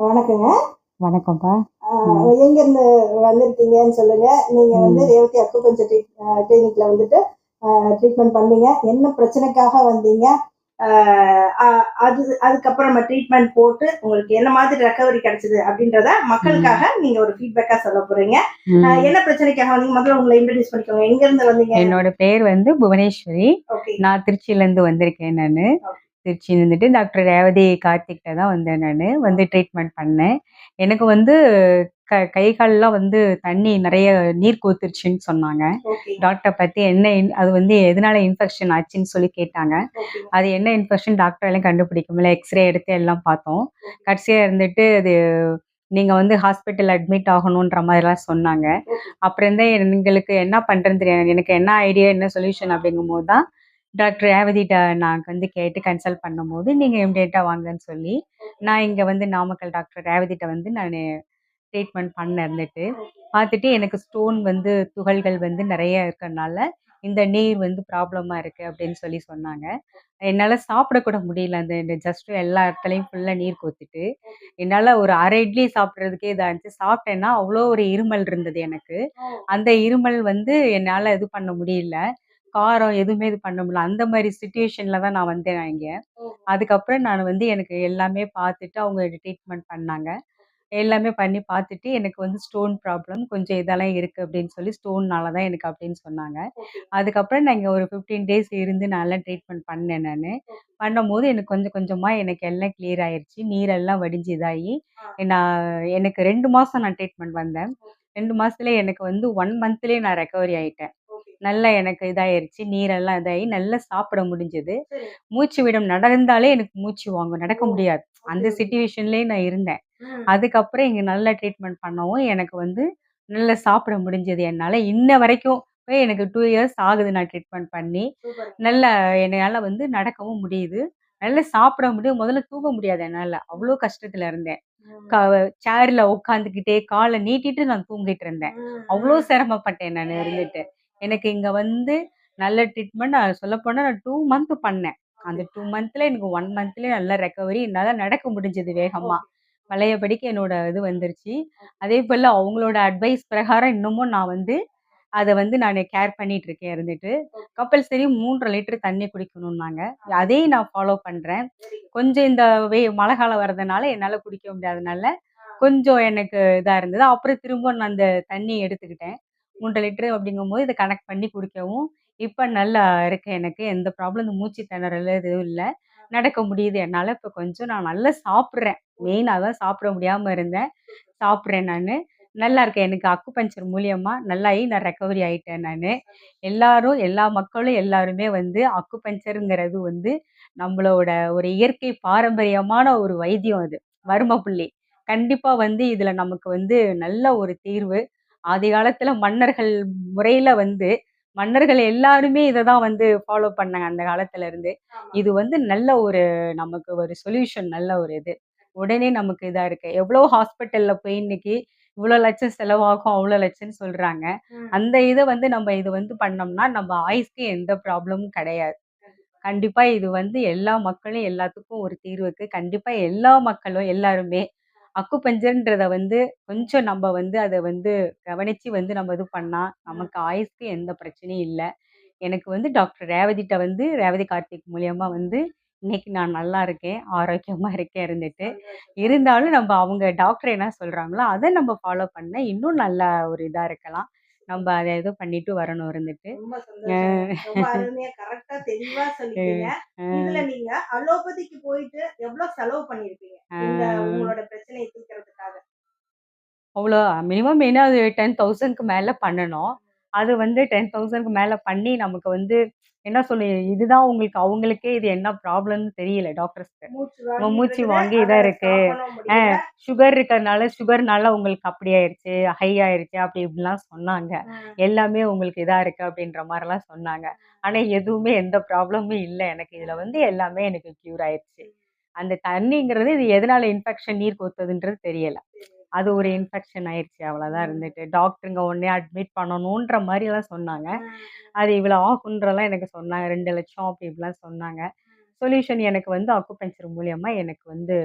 வணக்கங்க. வணக்கம்ப்பா. எங்கேருந்து வந்திருக்கீங்கன்னு சொல்லுங்க. நீங்க வந்து ம். ரேவதி அக்குபஞ்சர் கிளினிக்ல வந்துட்டு ட்ரீட்மெண்ட் பண்ணீங்க. என்ன பிரச்சனைக்காக வந்தீங்க? அ அ அது அதுக்கப்புறம் நம்ம ட்ரீட்மெண்ட் போட்டு உங்களுக்கு என்ன மாதிரி ரெக்கவரி கிடைச்சது அப்படின்றத மக்களுக்காக நீங்க ஒரு ஃபீட்பேக்கா சொல்லப் போறீங்க. என்ன பிரச்சனைக்காக வந்தீங்க? முதல்ல உங்கள இன்ட்ரோடியூஸ் பண்ணிக்கோங்க. எங்கேருந்து வந்தீங்க? என்னோட பேர் வந்து புவனேஸ்வரி. ஓகே. நான் திருச்சியிலேருந்து வந்திருக்கேன் நானு. ஓகே. திருச்சியில இருந்துட்டு டாக்டர் ரேவதி கார்த்திக்ட்ட தான் வந்தேன் நானு. வந்து ட்ரீட்மெண்ட் பண்ணேன். எனக்கு வந்து கை கால்லாம் வந்து தண்ணி நெறைய நீர் கோத்துருச்சுன்னு சொன்னாங்க. ஓகே. டாக்டர பத்தி என்ன அது வந்து எதனால இன்ஃபெக்ஷன் ஆச்சுன்னு சொல்லி கேட்டாங்க. ஓகே. அது என்ன இன்ஃபெக்ஷன் டாக்டராலயும் கண்டுபிடிக்க முடியல. எக்ஸ்ரே எடுத்து எல்லாம் பார்த்தோம். கடைசியா இருந்துட்டு அது நீங்க வந்து ஹாஸ்பிட்டல் அட்மிட் ஆகணுன்ற மாதிரிலாம் சொன்னாங்க. ஓகே. அப்புறம் தான் எங்களுக்கு என்ன பண்றதுன்னு தெரியாது. எனக்கு என்ன ஐடியா, என்ன சொல்யூஷன் அப்படிங்கும்போது தான் டாக்டர் ரேவதிட்ட நான் வந்து கேட்டு கன்சல்ட் பண்ணும்போது, நீங்க இமிடியேட்டா வாங்கன்னு சொல்லி, நான் இங்க வந்து நாமக்கல் டாக்டர் ரேவதிட்ட வந்து நானு ட்ரீட்மெண்ட் பண்ணேன் இருந்துட்டு. பார்த்துட்டு எனக்கு ஸ்டோன் வந்து துகள்கள் வந்து நெறைய இருக்கனால, இந்த நீர் வந்து ப்ராப்ளமா இருக்கு அப்படின்னு சொல்லி சொன்னாங்க. என்னால சாப்பிட கூட முடியல. அந்த இந்த ஜஸ்ட் எல்லா இடத்துலயும் ஃபுல்லா நீர் கோத்துட்டு. என்னால ஒரு 1/2 இட்லி சாப்பிடுறதுக்கே இதா இருந்துச்சு. சாப்பிட்டேன்னா அவ்ளோ ஒரு இருமல் இருந்தது எனக்கு. அந்த இருமல் வந்து என்னால இது பண்ண முடியல. காரம் எதுவுமே இது பண்ண முடியல. அந்த மாரி சிச்சுவேஷன்ல தான் நான் வந்தேன் இங்க. அதுக்கப்புறம் நான் வந்து எனக்கு எல்லாமே பார்த்துட்டு அவங்க ட்ரீட்மெண்ட் பண்ணாங்க. எல்லாமே பண்ணி பார்த்துட்டு, எனக்கு வந்து ஸ்டோன் ப்ராப்ளம் கொஞ்சம் இதெல்லாம் இருக்கு அப்படின்னு சொல்லி, ஸ்டோன்னால தான் எனக்கு அப்படின்னு சொன்னாங்க. அதுக்கப்புறம் நான் இங்க ஒரு 15 டேஸ் இருந்து நான்லாம் ட்ரீட்மெண்ட் பண்ணேன் நானு. பண்ணும்போது எனக்கு கொஞ்சம் கொஞ்சமா எனக்கு எல்லாம் கிளியர் ஆயிருச்சு. நீரெல்லாம் வடிஞ்சு இதாகி, நான் எனக்கு 2 மாசம் நான் ட்ரீட்மெண்ட் வந்தேன். 2 மாசத்துல எனக்கு வந்து 1 மந்த்லயே நான் ரெக்கவரி ஆயிட்டேன். நல்லா எனக்கு இதாயிருச்சு. நீரெல்லாம் இதாகி நல்லா சாப்பிட முடிஞ்சது. மூச்சு விடும் நடந்தாலே எனக்கு மூச்சு வாங்கும். நடக்க முடியாது. அந்த சிச்சுவேஷன்லயே நான் இருந்தேன். அதுக்கப்புறம் இங்க நல்லா ட்ரீட்மெண்ட் பண்ணவும், எனக்கு வந்து நல்லா சாப்பிட முடிஞ்சது என்னால. இன்ன வரைக்கும் எனக்கு 2 இயர்ஸ் ஆகுது நான் ட்ரீட்மெண்ட் பண்ணி. நல்லா என்னால வந்து நடக்கவும் முடியுது. நல்லா சாப்பிட முடியும். முதல்ல தூங்க முடியாது என்னால. அவ்ளோ கஷ்டத்துல இருந்தேன். க சேர்ல உட்காந்துக்கிட்டே கால நீட்டிட்டு நான் தூங்கிட்டு இருந்தேன். அவ்ளோ சிரமப்பட்டேன் நானு இருந்துட்டு. எனக்கு இங்க வந்து நல்ல ட்ரீட்மெண்ட் நான் சொல்லப்போனா நான் 2 மந்த் பண்ணேன். அந்த 2 மந்த்ல எனக்கு 1 மந்த்லயே நல்ல ரெக்கவரி. என்னால நடக்க முடிஞ்சது வேகமா. பழையபடிக்கு என்னோட இது வந்துருச்சு. அதேபோல அவங்களோட அட்வைஸ் பிரகாரம் இன்னமும் நான் வந்து அத வந்து நானு கேர் பண்ணிட்டு இருக்கேன் இருந்துட்டு. கம்பல்சரி 3 1/2 லிட்டர் தண்ணி குடிக்கணும்னாங்க. அதையும் நான் ஃபாலோ பண்றேன். கொஞ்சம் இந்த மழை காலம் வரதுனால என்னால குடிக்க முடியாதனால, கொஞ்சம் எனக்கு இதா இருந்தது. அப்புறம் திரும்ப நான் அந்த தண்ணி எடுத்துக்கிட்டேன். 3 1/2 லிட்டர் அப்படிங்கும்போது இத கனெக்ட் பண்ணி குடிக்கவும், இப்ப நல்லா இருக்கு எனக்கு. எந்த ப்ராப்ளம் இந்த மூச்சு திணறல் எதுவும் இல்ல. நடக்க முடியுது என்னால. இப்ப கொஞ்சம் நான் நல்லா சாப்பிடுறேன். மெயின் அதான் சாப்பிட முடியாம இருந்தேன். சாப்பிடுறேன் நானு. நல்லா இருக்கேன். எனக்கு அக்குபஞ்சர் மூலியமா நல்லாயி நான் ரெக்கவரி ஆயிட்டேன் நானு. எல்லாரும், எல்லா மக்களும் எல்லாருமே வந்து அக்குபஞ்சர்ங்கிறது வந்து நம்மளோட ஒரு இயற்கை பாரம்பரியமான ஒரு வைத்தியம் அது. மருமப்புள்ளி. கண்டிப்பா வந்து இதுல நமக்கு வந்து நல்ல ஒரு தீர்வு. ஆதி காலத்துல மன்னர்கள் முறையில வந்து மன்னர்கள் எல்லாருமே இத தான் வந்து ஃபாலோ பண்ணாங்க அந்த காலத்துல இருந்து. இது வந்து நல்ல ஒரு நமக்கு ஒரு சொல்யூஷன் நல்ல ஒரு இது. உடனே நமக்கு இதா இருக்கு. எவ்ளோ ஹாஸ்பிட்டல்ல போய் இன்னைக்கு இவ்ளோ லட்சம் செலவாகும், அவ்ளோ லட்சம்ன்னு சொல்றாங்க. அந்த இத வந்து நம்ம இது வந்து பண்ணோம்னா, நம்ம ஆயுசுக்கு எந்த ப்ராப்ளமும் கிடையாது. கண்டிப்பா இது வந்து எல்லா மக்களும் எல்லாத்துக்கும் ஒரு தீர்வுக்கு கண்டிப்பா எல்லா மக்களும் எல்லாருமே அக்குபஞ்சர்ன்றத வந்து கொஞ்சம் நம்ம வந்து அத வந்து கவனிச்சு வந்து நம்ம இது பண்ணா, நமக்கு ஆயுசுக்கு எந்த பிரச்சனையும் இல்ல. எனக்கு வந்து டாக்டர் ரேவதிட்ட வந்து ரேவதி கார்த்திக் மூலியமா வந்து இன்னைக்கு நான் நல்லா இருக்கேன். ஆரோக்கியமா இருக்கேன் இருந்துட்டு. இருந்தாலும் நம்ப அவங்க டாக்டர் என்ன சொல்றாங்களோ, அத நம்ம ஃபாலோ பண்ணா இன்னும் நல்லா ஒரு இதா இருக்கலாம். நம்ப அத இது பண்ணிட்டு வரணும் இருந்துட்டு. ரொம்ப அ சந்தோஷங்க. ரொம்ப அருமையா கரெக்ட்டா தெளிவா அ சொல்லிட்டீங்க. அ இதுல நீங்க அலோபதிக்கு போயிட்டு எவ்ளோ செலவு பண்ணியிருப்பீங்க? இந்த அ உங்களோட பிரச்சனைய தீர்க்கறதுக்காக? அவ்வளோ மினிமம் என்ன அது 10,000க்கு மேல பண்ணணும். அது வந்து 10,000க்கு மேல பண்ணி நமக்கு வந்து என்ன சொல்லு இதுதான் உங்களுக்கு அவங்களுக்கே இது என்ன ப்ராப்ளம்னு தெரியல டாக்டர்ஸ்க்கு. மூச்சு உங்க வாங்கிட்டு மூச்சு இருக்குது. வாங்கி அத இதா இருக்கு. ஸ்டாப் பண்ணவும் அ முடியல. சுகர் இருக்கிறனால சுகர்னால உங்களுக்கு அப்படி ஆயிருச்சு, ஹை ஆயிருச்சு அப்படி இப்படிலாம் சொன்னாங்க. எல்லாமே உங்களுக்கு இதா இருக்கு அப்படின்ற மாரிலாம் சொன்னாங்க. ஆனா எதுவுமே எந்த ப்ராப்ளமும் இல்ல எனக்கு. இதுல வந்து எல்லாமே எனக்கு க்யூர் ஆயிருச்சு. அந்த தண்ணீங்கிறது இது எதனால இன்ஃபெக்ஷன் நீர் கோத்ததுன்றது தெரியல. அது ஒரு இன்ஃபெக்ஷன் ஆயிருச்சு அவ்வளோதான் இருந்துட்டு. டாக்டருங்க உடனே அட்மிட் பண்ணணுன்ற மாரிலாம் சொன்னாங்க. அது இவ்வளோ ஆகுன்றலாம் எனக்கு சொன்னாங்க. 2,00,000 அப்படி இப்படிலாம் சொன்னாங்க. சொல்யூஷன் எனக்கு வந்து அக்குபஞ்சர் மூலியமா எனக்கு வந்து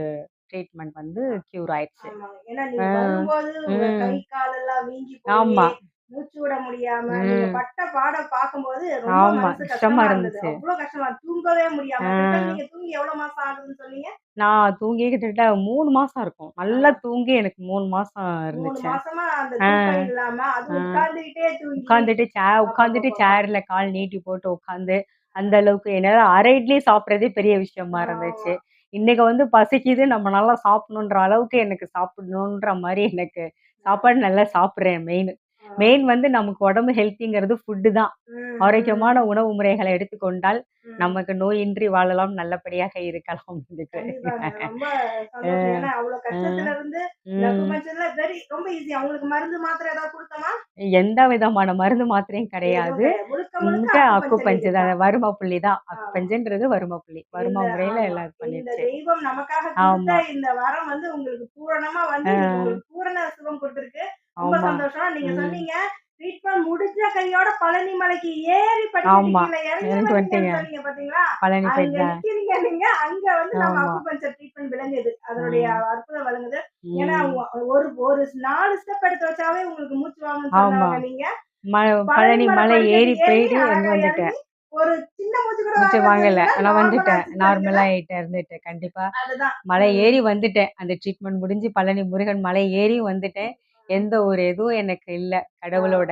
ட்ரீட்மெண்ட் வந்து கியூர் ஆயிடுச்சு. ஆமாங்க. ஏன்னா ஆ. நீங்க வரும்போது உங்க கை, ம். காலெல்லாம் வீங்கி போயி, ஆமா. மூச்சு விட முடியாம, நீங்க ம். பட்ட பாட பார்க்கும்போது ரொம்ப ஆமா. மனசு கஷ்டமா கஷ்டமா இருந்தது. இருந்துச்சு. அவ்ளோ கஷ்டமா தூங்கவே ஆ. முடியாம. கிட்டத்தட்ட நீங்க தூங்கி எவ்வளோ மாசம் ஆகுதுன்னு சொன்னீங்க? நான் தூங்கி கிட்டத்தட்ட 3 மாசம் இருக்கும். ஆ. நல்லா தூங்கி எனக்கு 3 மாசம் 3 இருந்துச்சு. மாசமா அந்த ஆ. தூக்கம் இல்லாம, ஆ. அதுவும் உட்கார்ந்துகிட்டே தூங்கி உட்காந்துட்டு அப்பப்பப்பப்பா! சேர்ல கால் நீட்டி போட்டு உட்காந்து, அந்த அளவுக்கு என்னால அரை இட்லி சாப்பிடுறதே பெரிய விஷயமா இருந்துச்சு. ஆமா. இன்னைக்கு வந்து பசிக்குது, நம்ம நல்லா சாப்பிடணுன்ற அளவுக்கு எனக்கு சாப்பிடணுன்ற மாரி எனக்கு சாப்பாடு நல்லா சாப்பிடுறேன் மெயின். ஆ. மெயின் வந்து நமக்கு உடம்பு ஹெல்த்திங்கிறது ஃபுட்டு தான். ம், ஆரோக்கியமான ம், உணவு முறைகள எடுத்துக்கொண்டால், ம். நமக்கு நோயின்றி வாழலாம், நல்லபடியாக இருக்கலாம் வந்துட்டு. கண்டிப்பாங்க. ரொம்ப அ, சந்தோஷம். ஏன்னா அவ்ளோ அ, கஷ்டத்துல இருந்து இந்த ம். அக்குபஞ்சர்ல ரொம்ப ஈஸி. அவங்களுக்கு மருந்து, மாத்திரை ஏதாவது குடுத்தோமா? எந்த விதமான மருந்து மாத்திரையும் எதுவும் கிடையாது. கிடையாது. முழுக்க முழுக்க இங்க அக்குபஞ்சர் அக்குபஞ்சர் நீடில் தான். தான். வரும புள்ளி தான். ஆமா. அக்குபஞ்சர்ன்றது வரும புள்ளி. இந்த வரும முறையில ஆமா. எல்லாம் இது இந்த பண்ணிருச்சு. தெய்வம் நமக்காக குடுத்த ஆமா. இந்த வரம் வந்து உங்களுக்கு பூரணமா வந்து இன்னைக்கு அ, உங்களுக்கு பூரண சுகம் குடுத்திருக்கு. ரொம்ப ஆமா. சந்தோஷம். நீங்க ம். சொன்னீங்க, ட்ரீட்மெண்ட் முடிஞ்ச கையோட பழனி மலைக்கு ஏறி படிக்கட்டு ஆமா. கீழ இறங்கி இறங்கிட்டு வந்துட்டீங்க. வந்தீங்கன்னு சொன்னீங்க பார்த்தீங்களா? பழனி அங்க போயிட்டு தான். நிக்கிறீங்க நீங்க. அங்க வந்து நம்ம ஆமா. அக்குபஞ்சர் ட்ரீட்மெண்ட் விளங்குது. அதனுடைய ம். அற்புதம் விளங்குது. ஏன்னா ம். ஒரு ஒரு 4 ஸ்டெப் எடுத்து வச்சாவே உங்களுக்கு மூச்சு வாங்கும்ன்னு ஆமா. சொன்னவங்க நீங்க. ம பழனி பழனி மலை மலை படிக்கட்டு ஏறி ஏறி போயிட்டு இங்க அழகா வந்துட்டேன். இறங்கி, ஒரு சின்ன மூச்சு கூட மூச்சு வாங்கலன்னு வாங்கல. சொன்னீங்களா? ஆனா நார்மலா வந்துட்டேன். இருந்துச்சு சொன்னீங்கல்ல? நார்மலா இருந்துட்டேன். கண்டிப்பா. அதுதான். மலை ம். ஏறி வந்துட்டேன். அந்த ட்ரீட்மெண்ட் முடிஞ்சு பழனி முருகன் மலை ஏறியும் வந்துட்டேன். எந்த ஒரு இதுவும் எனக்கு இல்ல. ஆ. கடவுளோட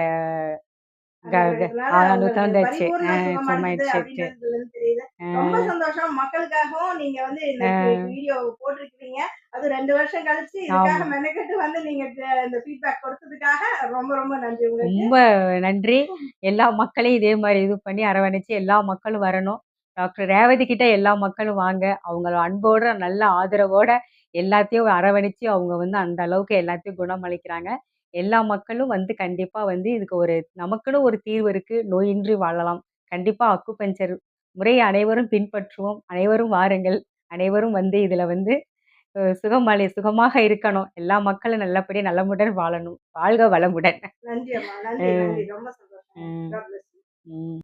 க க அனுகிரகத்தினால உங்களுக்கு தொந்தாச்சு. பரிபூர்ண சுகம் அடைஞ்சது சுகமாயிடுச்சு. அப்படின்றதுலருந்து தெரியுது. அ, ரொம்ப சந்தோஷம். மக்களுக்காகவும் நீங்க வந்து இந்த அ, வீடியோ போட்டிருக்கிறீங்க. அதுவும் 2 வருஷம் கழிச்சு இதுக்காக ஆமா. மெனக்கெட்டு வந்து நீங்க இந்த ஃபீட்பேக் கொடுத்ததுக்காக ரொம்ப ரொம்ப நன்றி உங்களுக்கு. ரொம்ப நன்றி. எல்லா மக்களையும் இதே மாரி இது பண்ணி அரவணைச்சு எல்லா மக்களும் வரணும். டாக்டர் ரேவதி கிட்ட எல்லா மக்களும் வாங்க. அவங்கள அன்போட, நல்ல ஆதரவோட எல்லாத்தையும் அரவணைச்சு அவங்க வந்து அந்த அளவுக்கு எல்லாத்தையும் குணமளிக்கிறாங்க. எல்லா மக்களும் வந்து கண்டிப்பா வந்து இதுக்கு ஒரு நமக்குன்னு ஒரு தீர்வு இருக்கு. நோயின்றி வாழலாம். கண்டிப்பா அக்குபஞ்சர் முறைய அனைவரும் பின்பற்றுவோம். அனைவரும் வாருங்கள். அனைவரும் வந்து இதுல வந்து சுகமாக இருக்கணும். எல்லா மக்களும் நல்லபடியா நலமுடன் வாழணும். வாழ்க வளமுடன். நன்றி அம்மா. அ, நன்றி, நன்றி. ரொம்ப சந்தோஷங்க. ம், காட் பிளெஸ் யூ. ம்.